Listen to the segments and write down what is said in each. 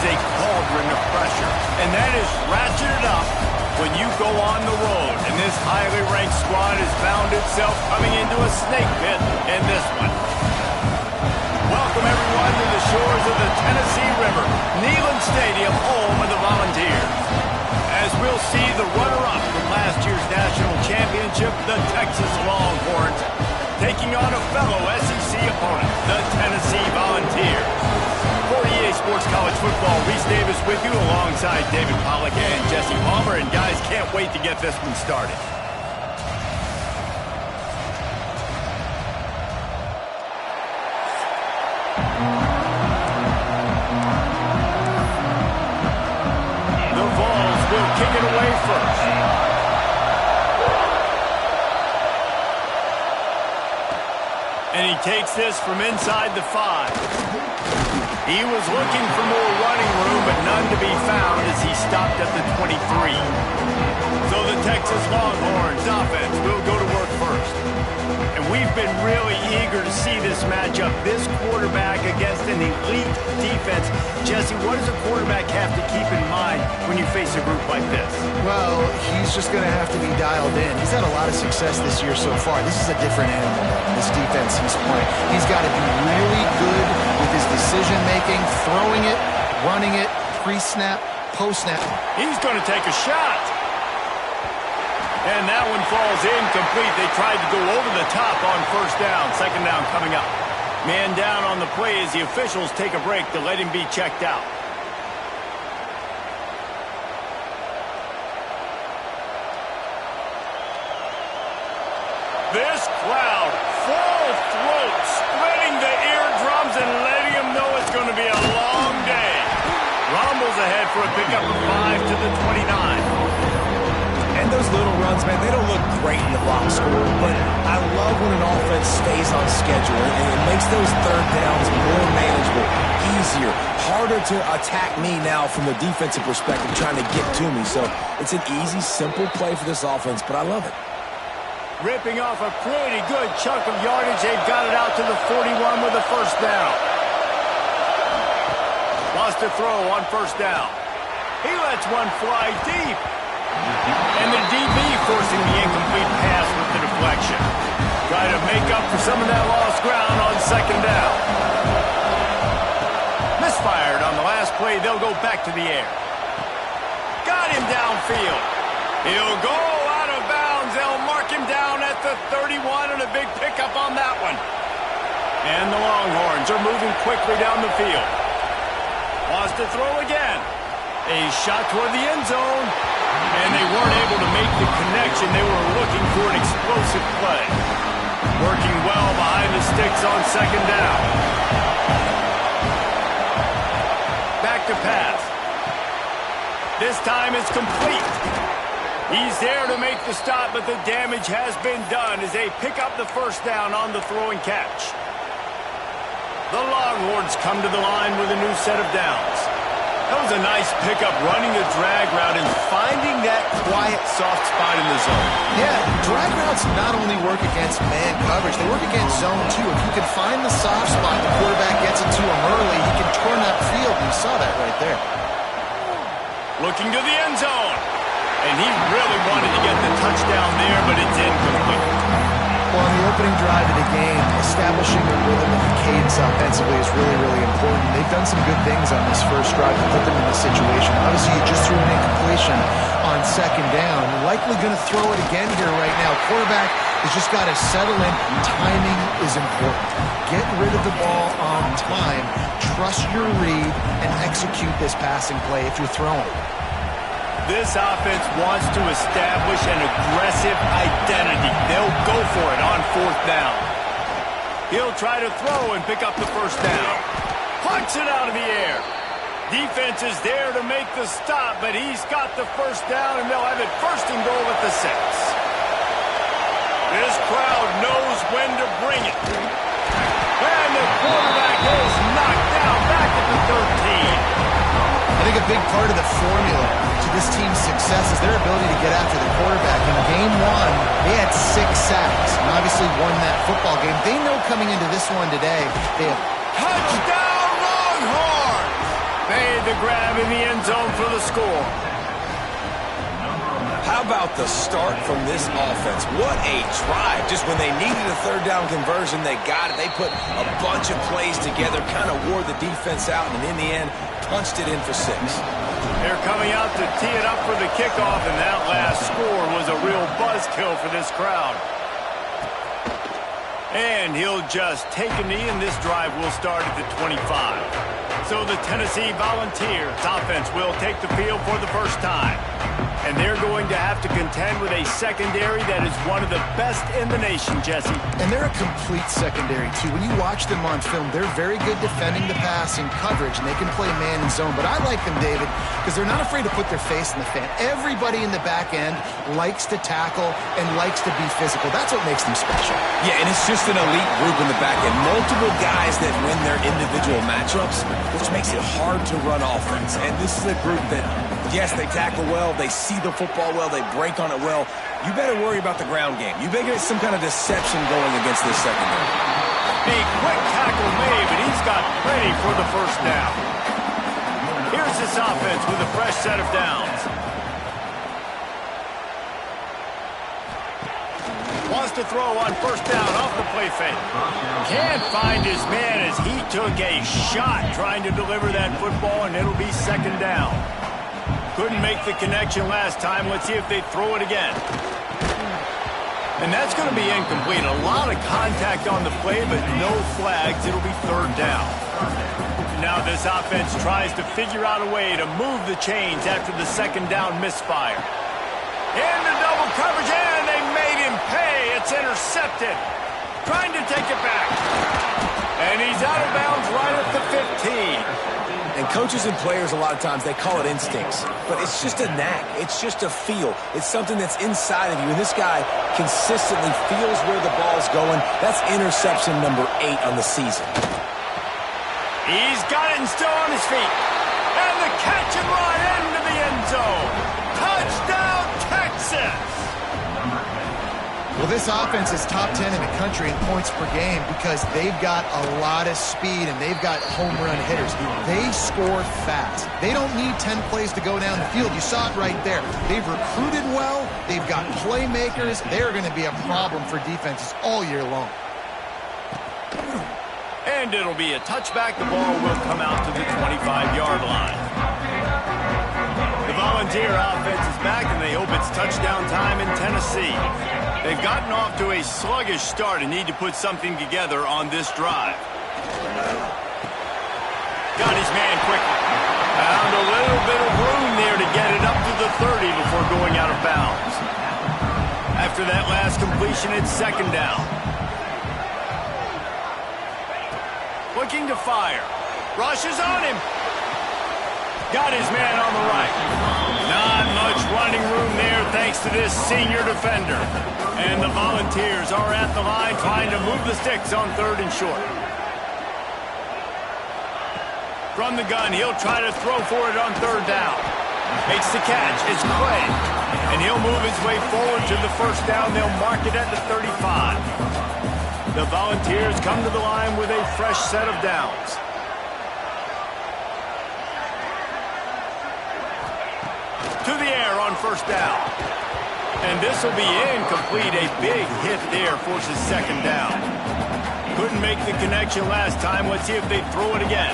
a cauldron of pressure, and that is ratcheted up when you go on the road. And this highly ranked squad has found itself coming into a snake pit in this one. Welcome, everyone, to the shores of the Tennessee River, Neyland Stadium, home of the Volunteers. As we'll see the runner-up from last year's national championship, the Texas Longhorns, taking on a fellow SEC opponent, the Tennessee Volunteers. For EA Sports College Football, Reese Davis with you alongside David Pollack and Jesse Palmer. And guys, can't wait to get this one started. The Vols will kick it away first. And he takes this from inside the 5. He was looking for more running room, but none to be found as he stopped at the 23. So the Texas Longhorns offense will go to work first. And we've been really eager to see this matchup, this quarterback against an elite defense. Jesse, what does a quarterback have to keep in mind when you face a group like this? Well, he's just going to have to be dialed in. He's had a lot of success this year so far. This is a different animal, this defense he's playing. He's got to be really good with his decision-making, throwing it, running it, pre-snap, post-snap. He's going to take a shot. And that one falls incomplete. They tried to go over the top on first down. Second down coming up. Man down on the play as the officials take a break to let him be checked out. This crowd, full throat, spreading the eardrums and letting them know it's going to be a long day. Rumbles ahead for a pickup of 5 to the 29. And those little runs, man, they don't look great in the box score, but I love when an offense stays on schedule, and it makes those third downs more manageable, easier, harder to attack me now from the defensive perspective, trying to get to me. So it's an easy, simple play for this offense, but I love it. Ripping off a pretty good chunk of yardage. They've got it out to the 41 with a first down. Lost a throw on first down. He lets one fly deep. And the DB forcing the incomplete pass with the deflection. Try to make up for some of that lost ground on second down. Misfired on the last play. They'll go back to the air. Got him downfield. He'll go out of bounds. They'll mark him down at the 31 and a big pickup on that one. And the Longhorns are moving quickly down the field. Wants to throw again. A shot toward the end zone. And they weren't able to make the connection. They were looking for an explosive play. Working well behind the sticks on second down. Back to pass. This time it's complete. He's there to make the stop, but the damage has been done as they pick up the first down on the throwing catch. The Longhorns come to the line with a new set of downs. That was a nice pickup, running the drag route and finding that quiet, soft spot in the zone. Yeah, drag routes not only work against man coverage, they work against zone too. If you can find the soft spot, the quarterback gets it to him early, he can turn that field. You saw that right there. Looking to the end zone. And he really wanted to get the touchdown there, but it's incomplete. Well, on the opening drive of the game, establishing the rhythm and the cadence offensively is really, really important. They've done some good things on this first drive to put them in this situation. Obviously, you just threw an incompletion on second down. You're likely going to throw it again here right now. Quarterback has just got to settle in. Timing is important. Get rid of the ball on time. Trust your read and execute this passing play if you're throwing. This offense wants to establish an aggressive identity. They'll go for it on fourth down. He'll try to throw and pick up the first down. Punch it out of the air. Defense is there to make the stop, but he's got the first down, and they'll have it first and goal at the 6. This crowd knows when to bring it. And the quarterback is knocked down back at the 13. I think a big part of the formula to this team's success is their ability to get after the quarterback. In game 1, they had 6 sacks and obviously won that football game. They know coming into this one today, they have... Touchdown Longhorns! Made the grab in the end zone for the score. How about the start from this offense? What a drive. Just when they needed a third down conversion, they got it. They put a bunch of plays together, kind of wore the defense out, and in the end, punched it in for 6. They're coming out to tee it up for the kickoff, and that last score was a real buzzkill for this crowd. And he'll just take a knee, and this drive will start at the 25. So the Tennessee Volunteers offense will take the field for the first time. And they're going to have to contend with a secondary that is one of the best in the nation, Jesse. And they're a complete secondary, too. When you watch them on film, they're very good defending the pass in coverage, and they can play man and zone. But I like them, David, because they're not afraid to put their face in the fan. Everybody in the back end likes to tackle and likes to be physical. That's what makes them special. Yeah, and it's just an elite group in the back end. Multiple guys that win their individual matchups, which makes it hard to run offense. And this is a group that, yes, they tackle well, they see the football well, they break on it well. You better worry about the ground game. You better get some kind of deception going against this secondary. A quick tackle made, but he's got plenty for the first down. Here's this offense with a fresh set of downs. Wants to throw on first down off the play fake. Can't find his man as he took a shot trying to deliver that football, and it'll be second down. Couldn't make the connection last time. Let's see if they throw it again. And that's going to be incomplete. A lot of contact on the play, but no flags. It'll be third down. Now this offense tries to figure out a way to move the chains after the second down misfire. Into double coverage, and they made him pay. It's intercepted. Trying to take it back. And he's out of bounds right at the 15. And coaches and players, a lot of times, they call it instincts. But it's just a knack. It's just a feel. It's something that's inside of you. And this guy consistently feels where the ball's going. That's interception number 8 on the season. He's got it and still on his feet. And the catch and run into the end zone. Touchdown, Texas! Well, this offense is top 10 in the country in points per game because they've got a lot of speed and they've got home run hitters. They score fast. They don't need 10 plays to go down the field. You saw it right there. They've recruited well. They've got playmakers. They're going to be a problem for defenses all year long. And it'll be a touchback. The ball will come out to the 25-yard line. The Volunteer offense is back, and they hope it's touchdown time in Tennessee. They've gotten off to a sluggish start and need to put something together on this drive. Got his man quickly. Found a little bit of room there to get it up to the 30 before going out of bounds. After that last completion, it's second down. Looking to fire. Rushes on him. Got his man on the right. Not much running room there thanks to this senior defender. And the Volunteers are at the line trying to move the sticks on third and short. From the gun, he'll try to throw for it on third down. Makes the catch. It's Clay. And he'll move his way forward to the first down. They'll mark it at the 35. The Volunteers come to the line with a fresh set of downs. To the air on first down. And this will be incomplete. A big hit there forces second down. Couldn't make the connection last time. Let's see if they throw it again.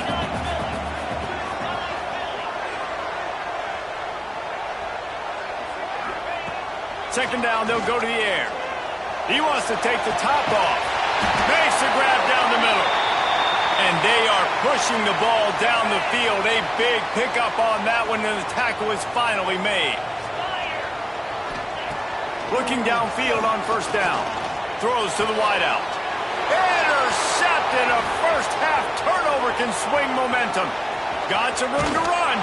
Second down, they'll go to the air. He wants to take the top off. Makes the grab down the middle. And they are pushing the ball down the field. A big pickup on that one, and the tackle is finally made. Looking downfield on first down. Throws to the wideout. Intercepted. A first-half turnover can swing momentum. Got some room to run.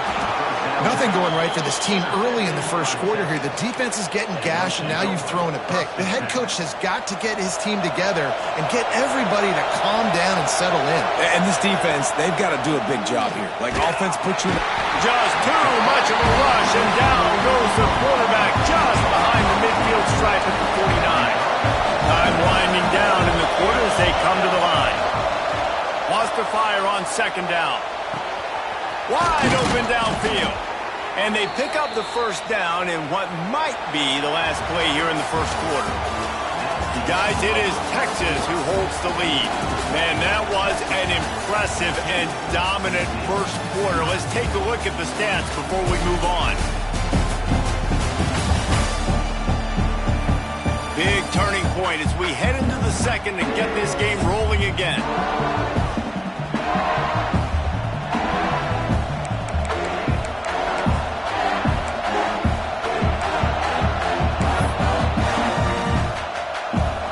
Nothing going right for this team early in the first quarter here. The defense is getting gashed, and now you've thrown a pick. The head coach has got to get his team together and get everybody to calm down and settle in. And this defense, they've got to do a big job here. Like, offense puts you in... Just too much of a rush, and down goes the quarterback just behind the midfield stripe at the 49. Time winding down in the quarter as they come to the line. Wants to fire on second down. Wide open downfield. And they pick up the first down in what might be the last play here in the first quarter. Guys, it is Texas who holds the lead. Man, that was an impressive and dominant first quarter. Let's take a look at the stats before we move on. Big turning point as we head into the second and get this game rolling again.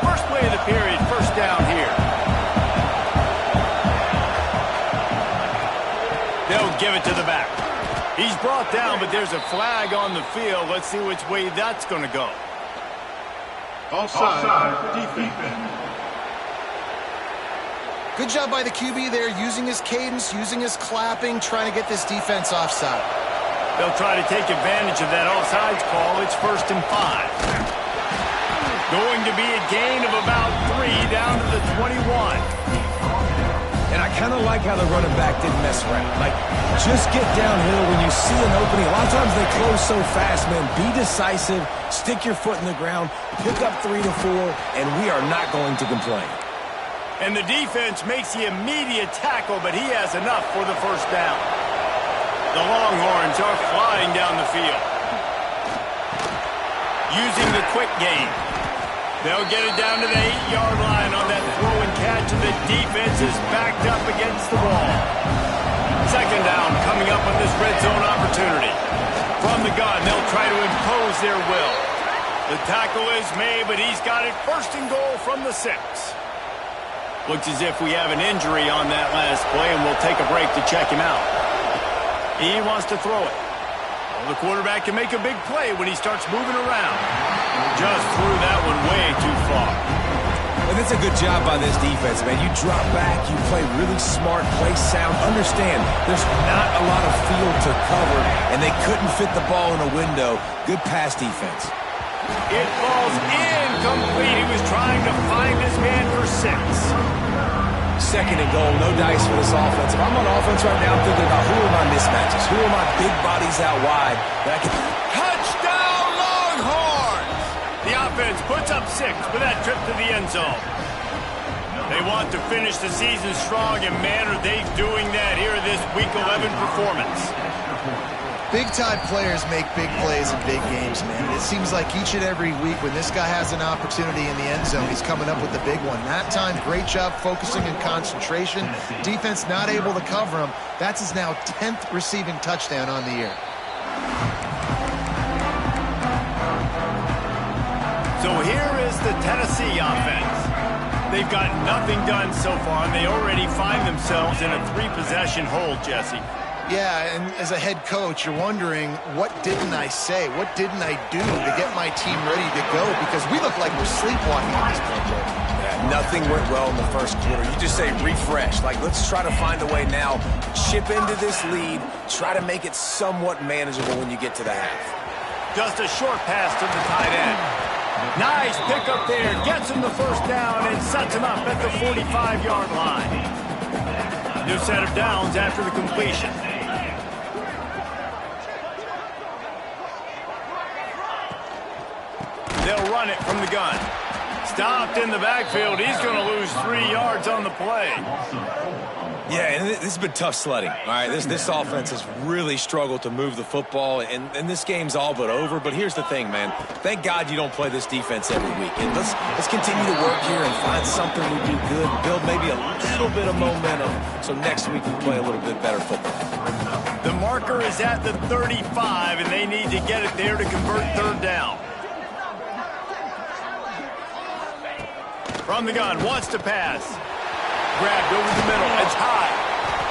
First play of the period, first down here. They'll give it to the back. He's brought down, but there's a flag on the field. Let's see which way that's going to go. Offside, defense. Good job by the QB there, using his cadence, using his clapping, trying to get this defense offside. They'll try to take advantage of that offsides call. It's 1st and 5. Going to be a gain of about 3 down to the 21. And I kind of like how the running back didn't mess around. Like, just get downhill when you see an opening. A lot of times they close so fast, man. Be decisive, stick your foot in the ground, pick up 3 to 4, and we are not going to complain. And the defense makes the immediate tackle, but he has enough for the first down. The Longhorns are flying down the field. Using the quick game. They'll get it down to the 8-yard line on that throw and catch, and the defense is backed up against the wall. Second down coming up on this red zone opportunity. From the gun, they'll try to impose their will. The tackle is made, but he's got it 1st and goal from the 6. Looks as if we have an injury on that last play, and we'll take a break to check him out. He wants to throw it. Well, the quarterback can make a big play when he starts moving around. Just threw that one way too far. And it's a good job by this defense, man. You drop back, you play really smart, play sound. Understand, there's not a lot of field to cover, and they couldn't fit the ball in a window. Good pass defense. It falls incomplete. He was trying to find his man for 6. 2nd and goal, no dice for this offense. If I'm on offense right now, I'm thinking about who are my mismatches, who are my big bodies out wide that I can... Touchdown, Longhorns! The offense puts up 6 with that trip to the end zone. They want to finish the season strong, and man, are they doing that here in this Week 11 performance. Big-time players make big plays in big games, man. It seems like each and every week when this guy has an opportunity in the end zone, he's coming up with the big one. That time, great job focusing and concentration. Defense not able to cover him. That's his now 10th receiving touchdown on the year. So here is the Tennessee offense. They've got nothing done so far, and they already find themselves in a 3-possession hold, Jesse. Yeah, and as a head coach, you're wondering, what didn't I say? What didn't I do to get my team ready to go? Because we look like we're sleepwalking at this point. Yeah, nothing went well in the first quarter. You just say refresh. Like, let's try to find a way now. Chip into this lead. Try to make it somewhat manageable when you get to the half. Just a short pass to the tight end. Nice pickup there. Gets him the first down and sets him up at the 45-yard line. New set of downs after the completion. They'll run it from the gun. Stopped in the backfield. He's going to lose 3 yards on the play. Yeah, and this has been tough sledding. All right, this offense has really struggled to move the football, and this game's all but over. But here's the thing, man. Thank God you don't play this defense every week. And let's continue to work here and find something we do good, build maybe a little bit of momentum, so next week we play a little bit better football. The marker is at the 35, and they need to get it there to convert 3rd down. From the gun, wants to pass. Grabbed over the middle, it's high.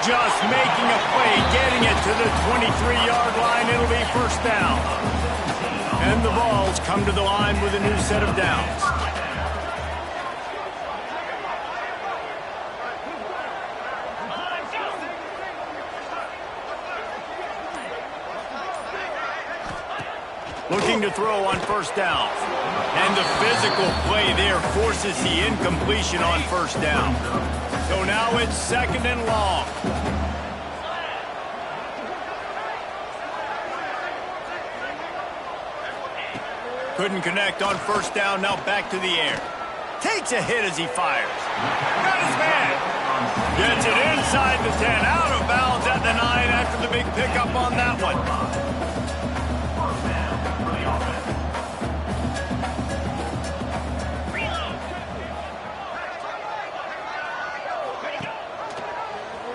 Just making a play, getting it to the 23-yard line. It'll be 1st down. And the Vols come to the line with a new set of downs. Looking to throw on 1st down. And the physical play there forces the incompletion on 1st down. So now it's 2nd and long. Couldn't connect on first down, now back to the air. Takes a hit as he fires. Got his man. Gets it inside the 10, out of bounds at the 9 after the big pickup on that one.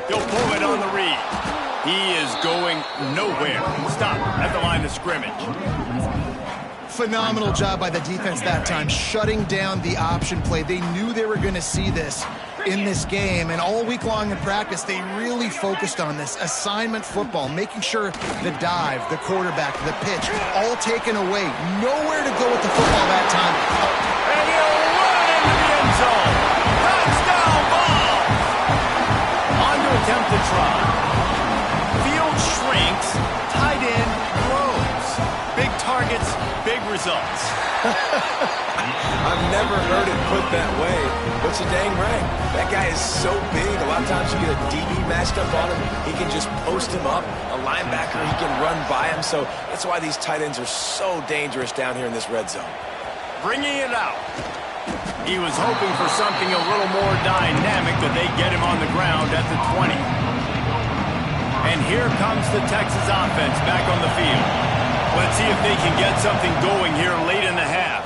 He'll pull it on the read. He is going nowhere. Stop at the line of scrimmage. Phenomenal job by the defense that time, shutting down the option play. They knew they were going to see this in this game, and all week long in practice, they really focused on this assignment football, making sure the dive, the quarterback, the pitch, all taken away. Nowhere to go with the football that time. And he'll run into the end zone. Touchdown ball. On to attempt to try. Field shrinks, tight end grows. Big targets, big results. I've never heard it put that way, but you're dang right. That guy is so big. A lot of times you get a DB matched up on him. He can just post him up. A linebacker, he can run by him. So that's why these tight ends are so dangerous down here in this red zone. Bringing it out. He was hoping for something a little more dynamic, but they get him on the ground at the 20. And here comes the Texas offense back on the field. Let's see if they can get something going here late in the half.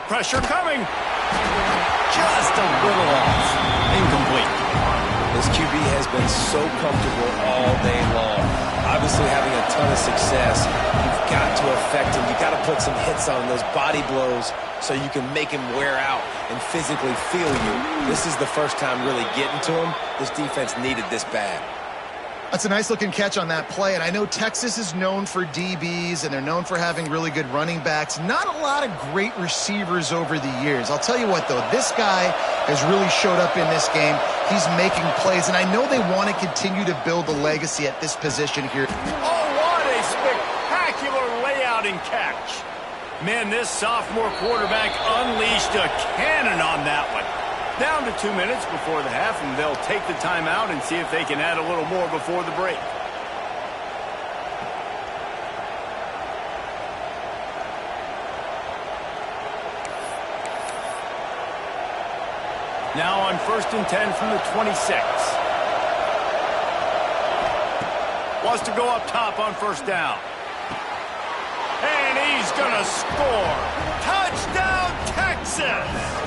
Pressure coming. Just a little off. Incomplete. This QB has been so comfortable all day long. Obviously having a ton of success. You've got to affect him. You've got to put some hits on those body blows so you can make him wear out and physically feel you. This is the first time really getting to him. This defense needed this bad. That's a nice-looking catch on that play, and I know Texas is known for DBs, and they're known for having really good running backs. Not a lot of great receivers over the years. I'll tell you what, though, this guy has really showed up in this game. He's making plays, and I know they want to continue to build a legacy at this position here. Oh, what a spectacular layout and catch. Man, this sophomore quarterback unleashed a cannon on that one. Down to 2 minutes before the half, and they'll take the timeout and see if they can add a little more before the break. Now on 1st and 10 from the 26. Wants to go up top on first down. And he's going to score. Touchdown, Texas!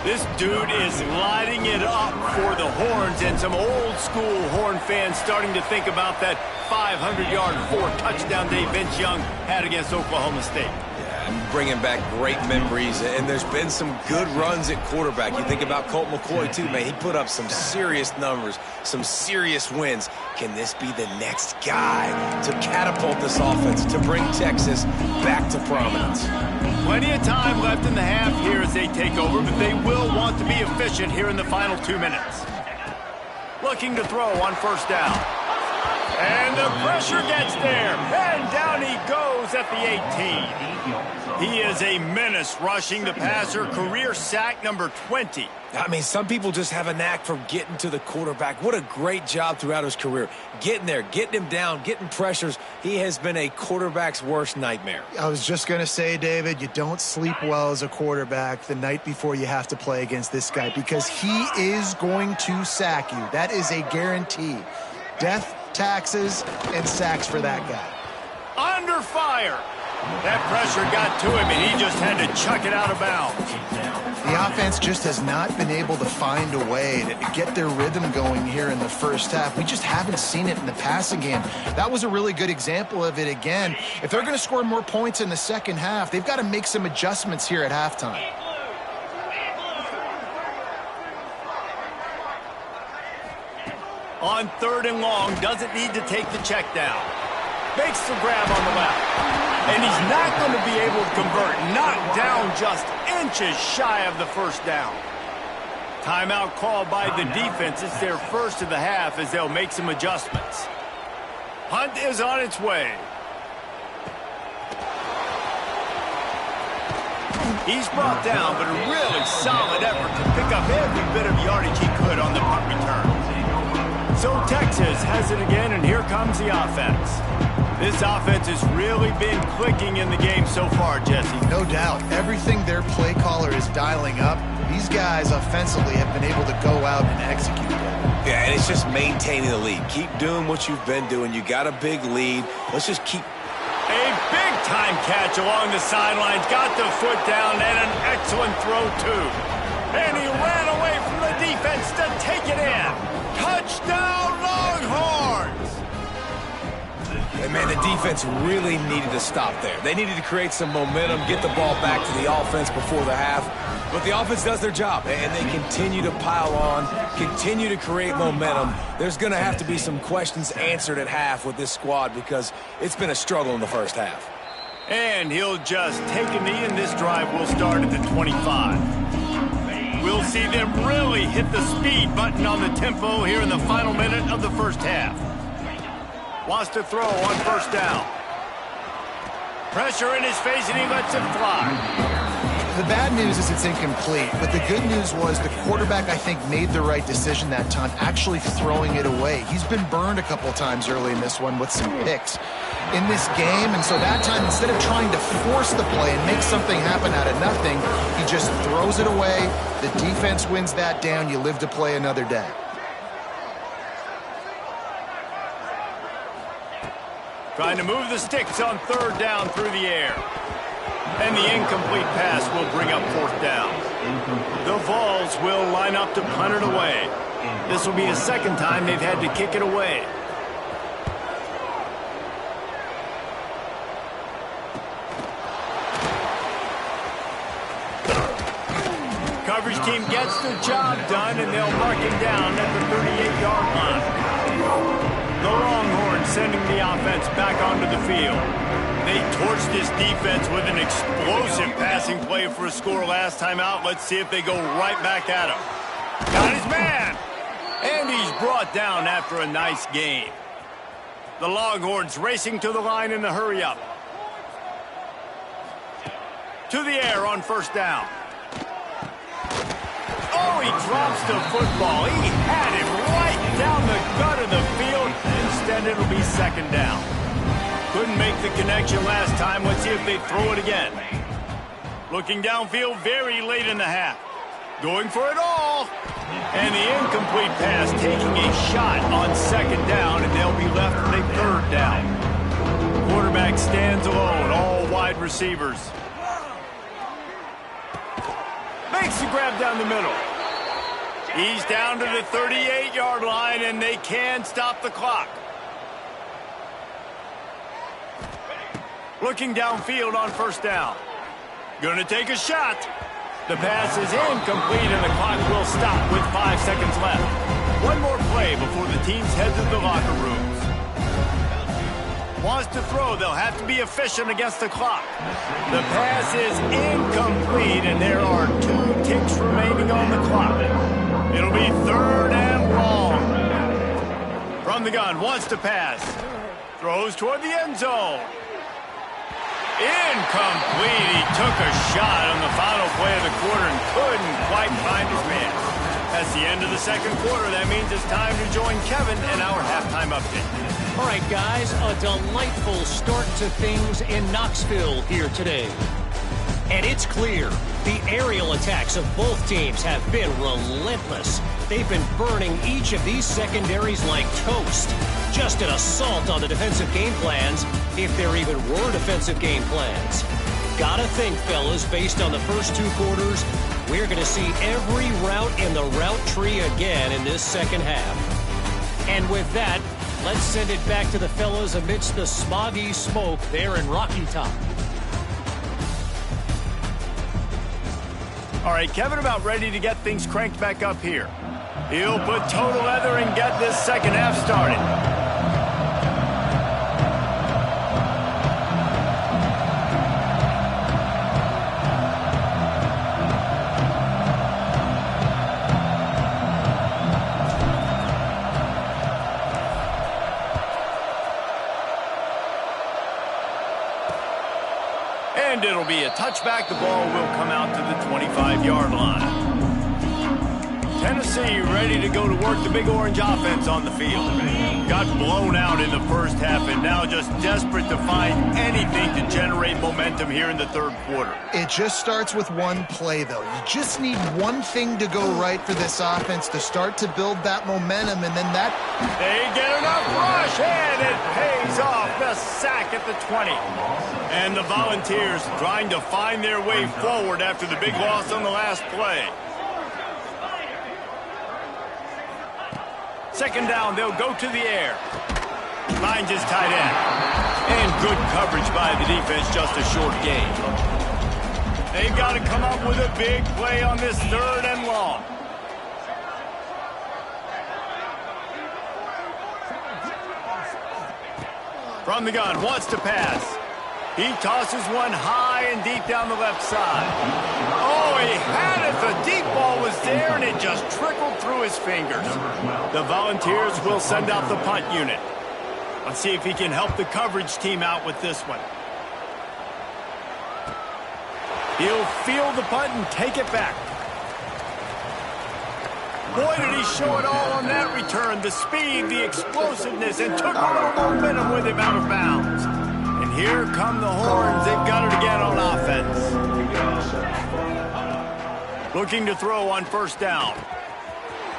This dude is lighting it up for the Horns, and some old-school Horn fans starting to think about that 500-yard, 4-touchdown day Vince Young had against Oklahoma State. Yeah, bringing back great memories, and there's been some good runs at quarterback. You think about Colt McCoy, too, man. He put up some serious numbers, some serious wins. Can this be the next guy to catapult this offense, to bring Texas back to prominence? Plenty of time left in the half here as they take over, but they will want to be efficient here in the final 2 minutes. Looking to throw on first down. And the pressure gets there, and down he goes at the 18. He is a menace rushing the passer, career sack number 20. I mean, some people just have a knack for getting to the quarterback. What a great job throughout his career. Getting there, getting him down, getting pressures. He has been a quarterback's worst nightmare. I was just going to say, David, you don't sleep well as a quarterback the night before you have to play against this guy, because he is going to sack you. That is a guarantee. Death, taxes, and sacks for that guy. Under fire. That pressure got to him, and he just had to chuck it out of bounds. The offense just has not been able to find a way to get their rhythm going here in the first half. We just haven't seen it in the passing game. That was a really good example of it again. If they're going to score more points in the second half, they've got to make some adjustments here at halftime. On 3rd and long, doesn't need to take the check down. Makes the grab on the left. And he's not going to be able to convert. Knocked down just inches shy of the first down. Timeout called by the defense. It's their first of the half as they'll make some adjustments. Hunt is on its way. He's brought down, but a really solid effort to pick up every bit of yardage he could on the punt return. So Texas has it again, and here comes the offense. This offense has really been clicking in the game so far, Jesse. No doubt. Everything their play caller is dialing up, these guys offensively have been able to go out and execute that. Yeah, and it's just maintaining the lead. Keep doing what you've been doing. You got a big lead. Let's just keep... A big-time catch along the sidelines. Got the foot down and an excellent throw, too. And he ran away from the defense to take it in. Touchdown, Longhorns! And, man, the defense really needed to stop there. They needed to create some momentum, get the ball back to the offense before the half. But the offense does their job, and they continue to pile on, continue to create momentum. There's going to have to be some questions answered at half with this squad because it's been a struggle in the first half. And he'll just take a knee, and this drive will start at the 25. We'll see them really hit the speed button on the tempo here in the final minute of the first half. Wants to throw on first down. Pressure in his face, and he lets it fly. The bad news is it's incomplete, but the good news was the quarterback, I think, made the right decision that time, actually throwing it away. He's been burned a couple of times early in this one with some picks in this game, and so that time, instead of trying to force the play and make something happen out of nothing, he just throws it away. The defense wins that down. You live to play another day. Trying to move the sticks on third down through the air. And the incomplete pass will bring up fourth down. The Vols will line up to punt it away. This will be a second time they've had to kick it away. Coverage team gets the job done, and they'll mark him down at the 38-yard line. The Longhorns sending the offense back onto the field. They torched this defense with an explosive passing play for a score last time out. Let's see if they go right back at him. Got his man! And he's brought down after a nice gain. The Longhorns racing to the line in the hurry-up. To the air on first down. Oh, he drops the football. He had him right down the gut of the field. Instead, it'll be second down. Couldn't make the connection last time. Let's see if they throw it again. Looking downfield very late in the half. Going for it all. And the incomplete pass taking a shot on second down, and they'll be left with a third down. Quarterback stands alone, all wide receivers. Makes the grab down the middle. He's down to the 38-yard line, and they can stop the clock. Looking downfield on first down. Going to take a shot. The pass is incomplete, and the clock will stop with 5 seconds left. One more play before the teams head to the locker rooms. Wants to throw. They'll have to be efficient against the clock. The pass is incomplete, and there are 2 ticks remaining on the clock. It'll be third and long. From the gun, wants to pass. Throws toward the end zone. Incomplete. He took a shot on the final play of the quarter and couldn't quite find his man. That's the end of the second quarter. That means it's time to join Kevin in our halftime update. All right, guys, a delightful start to things in Knoxville here today. And it's clear the aerial attacks of both teams have been relentless. They've been burning each of these secondaries like toast. Just an assault on the defensive game plans, if there even were defensive game plans. Gotta think, fellas, based on the first 2 quarters, we're going to see every route in the route tree again in this second half. And with that, let's send it back to the fellas amidst the smoggy smoke there in Rocky Top. All right, Kevin about ready to get things cranked back up here. He'll put total leather and get this second half started. And it'll be a touchback. The ball will come out to the 25-yard line. Tennessee ready to go to work the Big Orange offense on the field. Got blown out in the first half and now just desperate to find anything to generate momentum here in the third quarter. It just starts with one play, though. You just need one thing to go right for this offense to start to build that momentum, and then that... They get enough rush, and it pays off. The sack at the 20. And the Volunteers trying to find their way forward after the big loss on the last play. Second down, they'll go to the air. Finds his tight end. And good coverage by the defense, just a short gain. They've got to come up with a big play on this third and long. From the gun, wants to pass. He tosses one high and deep down the left side. Oh, he had it. The deep ball was there, and it just trickled through his fingers. The Volunteers will send out the punt unit. Let's see if he can help the coverage team out with this one. He'll field the punt and take it back. Boy, did he show it all on that return. The speed, the explosiveness, and took a little momentum with him out of bounds. And here come the horns. They've got it again on offense. Looking to throw on first down.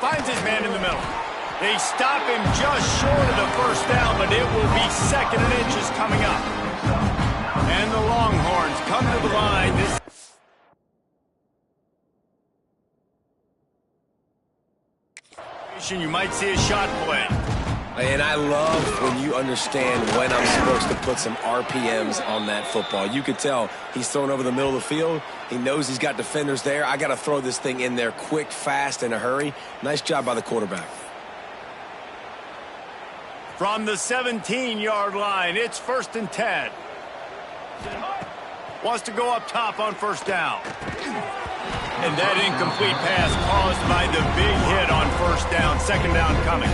Finds his man in the middle. They stop him just short of the first down, but it will be second and inches coming up. And the Longhorns come to the line. You might see a shot play. And I love when you understand when I'm supposed to put some RPMs on that football. You could tell he's thrown over the middle of the field. He knows he's got defenders there. I got to throw this thing in there quick, fast, in a hurry. Nice job by the quarterback. From the 17-yard line, it's 1st and 10. Wants to go up top on first down. And that incomplete pass caused by the big hit on first down. Second down coming.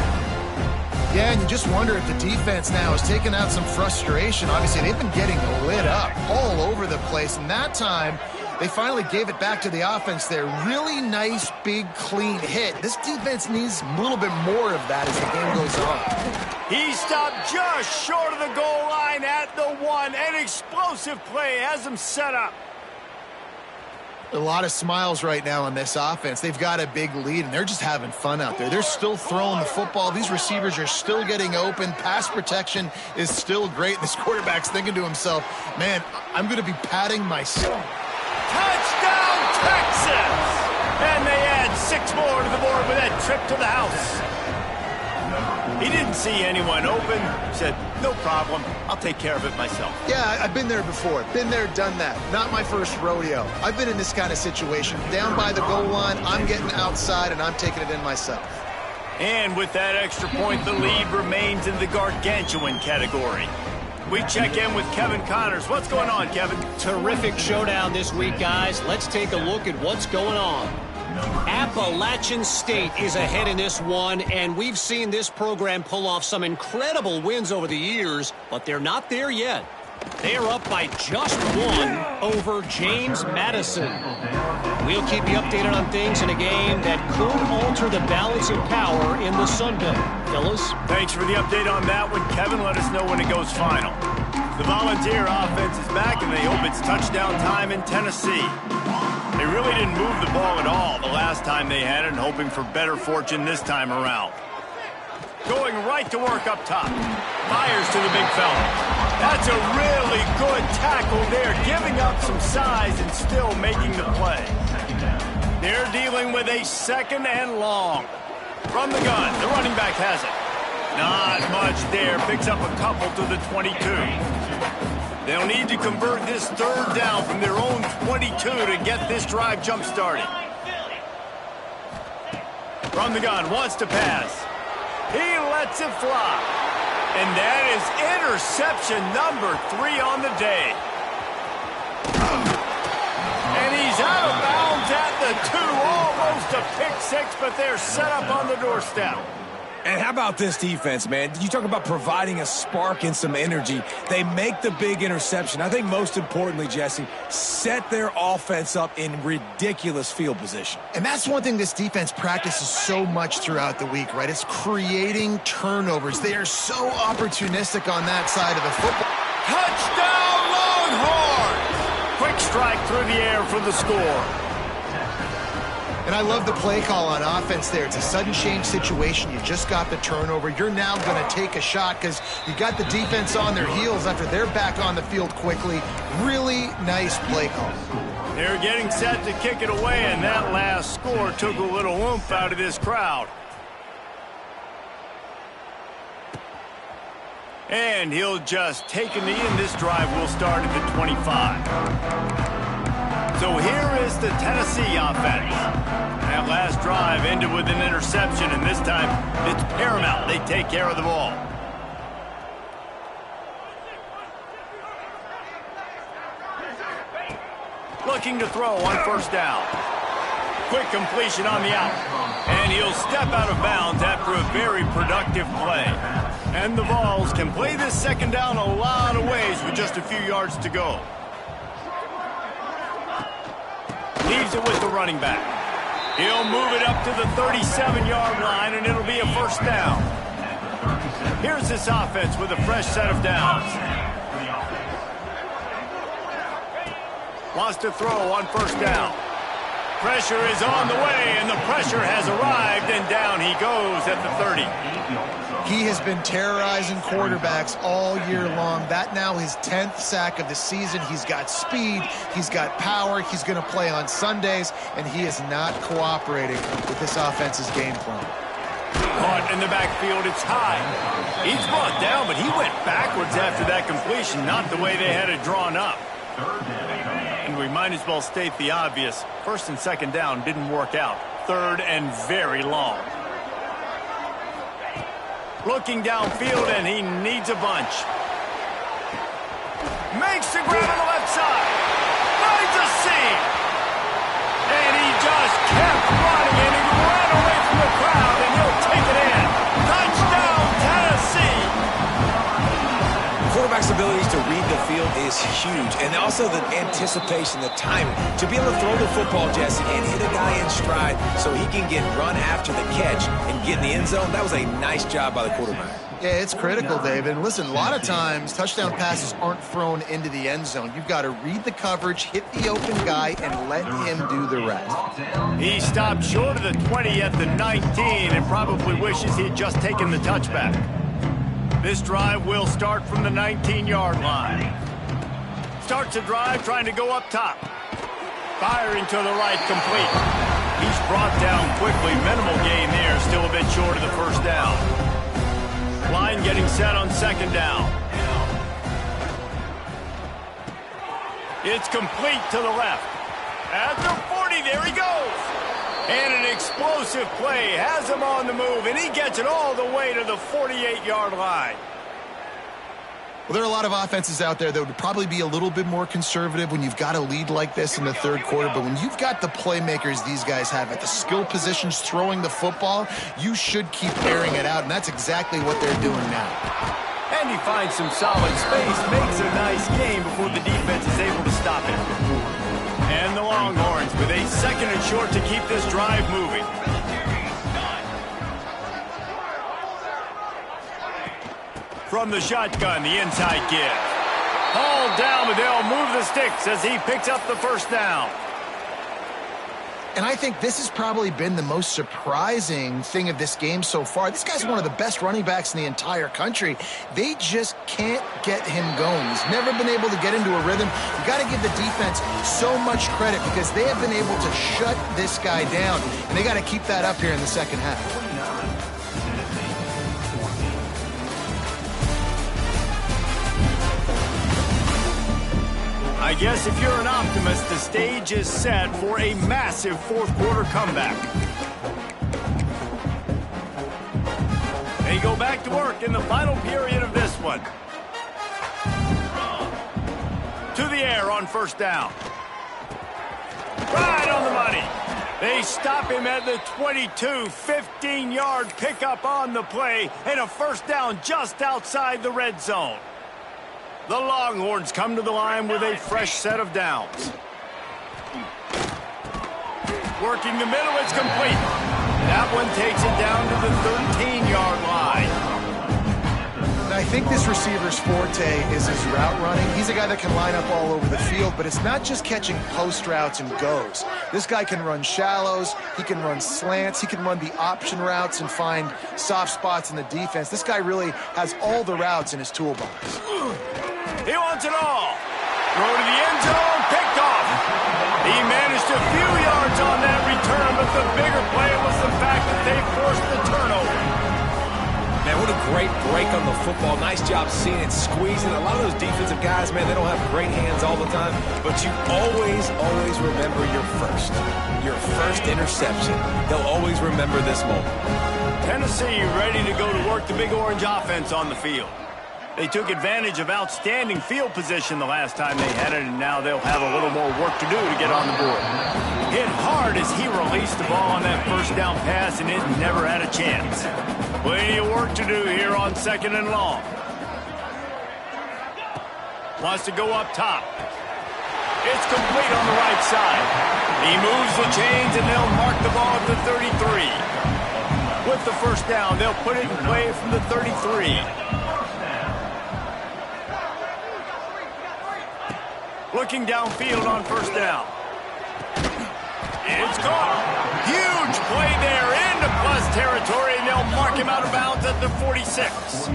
Yeah, and you just wonder if the defense now has taken out some frustration. Obviously, they've been getting lit up all over the place. And that time, they finally gave it back to the offense there. Really nice, big, clean hit. This defense needs a little bit more of that as the game goes on. He stopped just short of the goal line at the 1. An explosive play has him set up. A lot of smiles right now on this offense. They've got a big lead, and they're just having fun out there. They're still throwing the football. These receivers are still getting open. Pass protection is still great. This quarterback's thinking to himself, man, I'm going to be patting myself. Touchdown, Texas! And they add 6 more to the board with that trip to the house. He didn't see anyone open. He said, no problem. I'll take care of it myself. Yeah, I've been there before. Been there, done that. Not my first rodeo. I've been in this kind of situation. Down by the goal line, I'm getting outside, and I'm taking it in myself. And with that extra point, the lead remains in the gargantuan category. We check in with Kevin Connors. What's going on, Kevin? Terrific showdown this week, guys. Let's take a look at what's going on. Appalachian State is ahead in this one, and we've seen this program pull off some incredible wins over the years, but they're not there yet. They are up by just 1 over James Madison. We'll keep you updated on things in a game that could alter the balance of power in the Sun Belt. Fellas? Thanks for the update on that one, Kevin. Let us know when it goes final. The Volunteer offense is back, and they hope it's touchdown time in Tennessee. They really didn't move the ball at all the last time they had it, and hoping for better fortune this time around. Going right to work up top. Fires to the big fella. That's a really good tackle there, giving up some size and still making the play. They're dealing with a 2nd and long. From the gun, the running back has it. Not much there. Picks up a couple to the 22. They'll need to convert this 3rd down from their own 22 to get this drive jump-started. From the gun, wants to pass. He lets it fly. And that is interception number 3 on the day. And he's out of bounds at the 2. Almost a pick 6, but they're set up on the doorstep. And how about this defense, man? You talk about providing a spark and some energy. They make the big interception. I think most importantly, Jesse, set their offense up in ridiculous field position. And that's one thing this defense practices so much throughout the week, right? It's creating turnovers. They are so opportunistic on that side of the football. Touchdown, Longhorns! Quick strike through the air for the score. And I love the play call on offense there. It's a sudden change situation. You just got the turnover. You're now going to take a shot because you got the defense on their heels after they're back on the field quickly. Really nice play call. They're getting set to kick it away, and that last score took a little oomph out of this crowd. And he'll just take a knee, and this drive will start at the 25. So here is the Tennessee offense. That last drive ended with an interception, and this time it's paramount. They take care of the ball. Looking to throw on first down. Quick completion on the out. And he'll step out of bounds after a very productive play. And the Vols can play this second down a lot of ways with just a few yards to go. Leaves it with the running back. He'll move it up to the 37-yard line, and it'll be a first down. Here's this offense with a fresh set of downs. Wants to throw on first down. Pressure is on the way, and the pressure has arrived, and down he goes at the 30. He has been terrorizing quarterbacks all year long. That now his 10th sack of the season. He's got speed. He's got power. He's going to play on Sundays, and he is not cooperating with this offense's game plan. Caught in the backfield. It's high. He's brought down, but he went backwards after that completion, not the way they had it drawn up. And we might as well state the obvious. First and second down didn't work out. Third and very long. Looking downfield, and he needs a bunch. Makes the grab on the left side. Finds a seam. And he just kept running, and he ran away from the crowd, and he'll take it in. Touchdown, Tennessee. Quarterback's abilities to read the field is huge, and also the anticipation, the timing. To be able to throw the football, Jesse, and hit a guy in stride so he can get run after the catch and get in the end zone, that was a nice job by the quarterback. Yeah, it's critical, David. And listen, a lot of times touchdown passes aren't thrown into the end zone. You've got to read the coverage, hit the open guy, and let him do the rest. He stopped short of the 20 at the 19 and probably wishes he'd just taken the touchback. This drive will start from the 19-yard line. Starts a drive trying to go up top. Firing to the right, complete. He's brought down quickly. Minimal gain there, still a bit short of the first down. Line getting set on second down. It's complete to the left. At the 40, there he goes. And an explosive play has him on the move, and he gets it all the way to the 48-yard line. Well, there are a lot of offenses out there that would probably be a little bit more conservative when you've got a lead like this in the third quarter. But when you've got the playmakers these guys have at the skill positions throwing the football, you should keep airing it out, and that's exactly what they're doing now. And he finds some solid space, makes a nice game before the defense is able to stop it. And the Longhorns with a second and short to keep this drive moving. From the shotgun, the inside give. Hauled down, but they'll move the sticks as he picks up the first down. And I think this has probably been the most surprising thing of this game so far. This guy's one of the best running backs in the entire country. They just can't get him going. He's never been able to get into a rhythm. You got to give the defense so much credit because they have been able to shut this guy down. And they got to keep that up here in the second half. I guess if you're an optimist, the stage is set for a massive fourth quarter comeback. They go back to work in the final period of this one. To the air on first down. Right on the money. They stop him at the 22, 15-yard pickup on the play, and a first down just outside the red zone. The Longhorns come to the line with a fresh set of downs. Working the middle, it's complete. That one takes it down to the 13-yard line. I think this receiver's forte is his route running. He's a guy that can line up all over the field, but it's not just catching post routes and goes. This guy can run shallows, he can run slants, he can run the option routes and find soft spots in the defense. This guy really has all the routes in his toolbox. He wants it all. Throw to the end zone, picked off. He managed a few yards on that return, but the bigger play was the fact that they forced the turnover. Man, what a great break on the football. Nice job seeing it, squeezing. A lot of those defensive guys, man, they don't have great hands all the time, but you always remember your first interception. They'll always remember this moment. Tennessee ready to go to work the Big Orange offense on the field. They took advantage of outstanding field position the last time they had it, and now they'll have a little more work to do to get on the board. Hit hard as he released the ball on that first down pass, and it never had a chance. Plenty of work to do here on 2nd and long. Wants to go up top. It's complete on the right side. He moves the chains, and they'll mark the ball at the 33. With the first down, they'll put it in play from the 33. Looking downfield on first down. It's caught. Huge play there into plus territory, and they'll mark him out of bounds at the 46.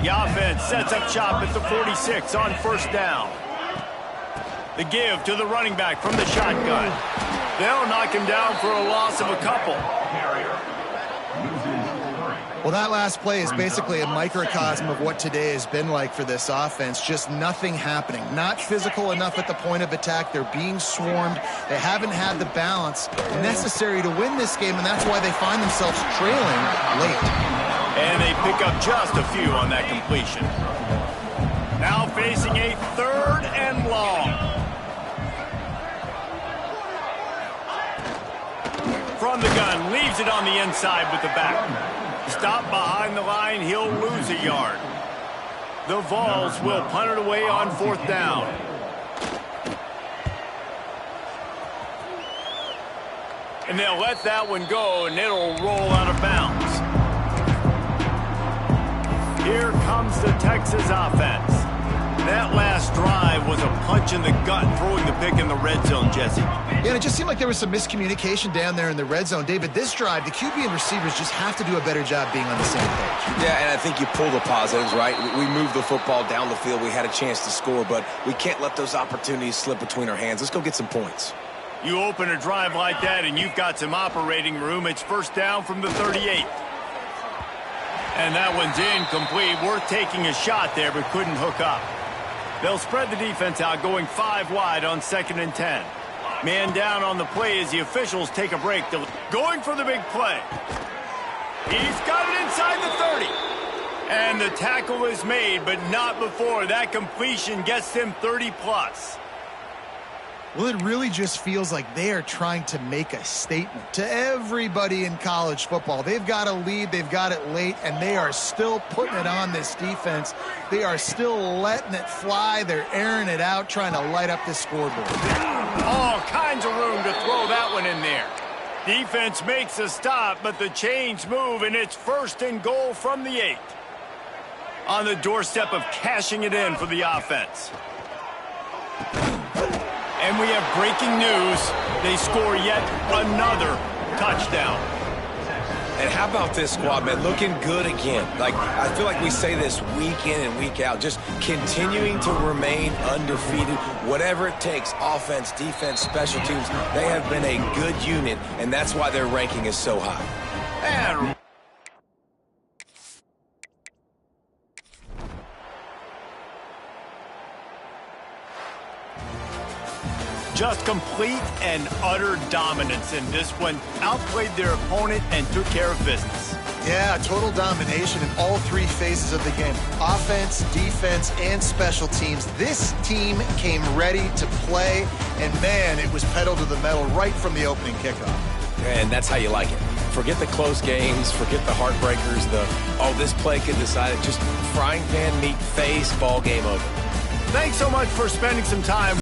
The offense sets up shop at the 46 on first down. The give to the running back from the shotgun. They'll knock him down for a loss of a couple. Well, that last play is basically a microcosm of what today has been like for this offense. Just nothing happening. Not physical enough at the point of attack. They're being swarmed. They haven't had the balance necessary to win this game, and that's why they find themselves trailing late. And they pick up just a few on that completion. Now facing a 3rd and long. From the gun, leaves it on the inside with the back. Stop behind the line, he'll lose a yard. The Vols will punt it away on 4th down. And they'll let that one go, and it'll roll out of bounds. Here comes the Texas offense. That last drive was a punch in the gut, throwing the pick in the red zone, Jesse. Yeah, and it just seemed like there was some miscommunication down there in the red zone. David, this drive, the QB and receivers just have to do a better job being on the same page. Yeah, and I think you pull the positives, right? We moved the football down the field. We had a chance to score, but we can't let those opportunities slip between our hands. Let's go get some points. You open a drive like that, and you've got some operating room. It's first down from the 38. And that one's incomplete. Worth taking a shot there, but couldn't hook up. They'll spread the defense out, going 5 wide on 2nd and 10. Man down on the play as the officials take a break. Going for the big play. He's got it inside the 30. And the tackle is made, but not before. That completion gets them 30+. Well, it really just feels like they are trying to make a statement to everybody in college football. They've got a lead, they've got it late, and they are still putting it on this defense. They are still letting it fly. They're airing it out, trying to light up this scoreboard. All kinds of room to throw that one in there. Defense makes a stop, but the chains move, and it's 1st and goal from the 8. On the doorstep of cashing it in for the offense. And we have breaking news. They score yet another touchdown. And how about this squad, man? Looking good again. Like, I feel like we say this week in and week out, just continuing to remain undefeated. Whatever it takes, offense, defense, special teams, they have been a good unit, and that's why their ranking is so high. And just complete and utter dominance in this one. Outplayed their opponent and took care of business. Yeah, total domination in all three phases of the game. Offense, defense, and special teams. This team came ready to play, and man, it was pedal to the metal right from the opening kickoff. And that's how you like it. Forget the close games, forget the heartbreakers, this play could decide it. Just frying pan, meat face, ball game over. Thanks so much for spending some time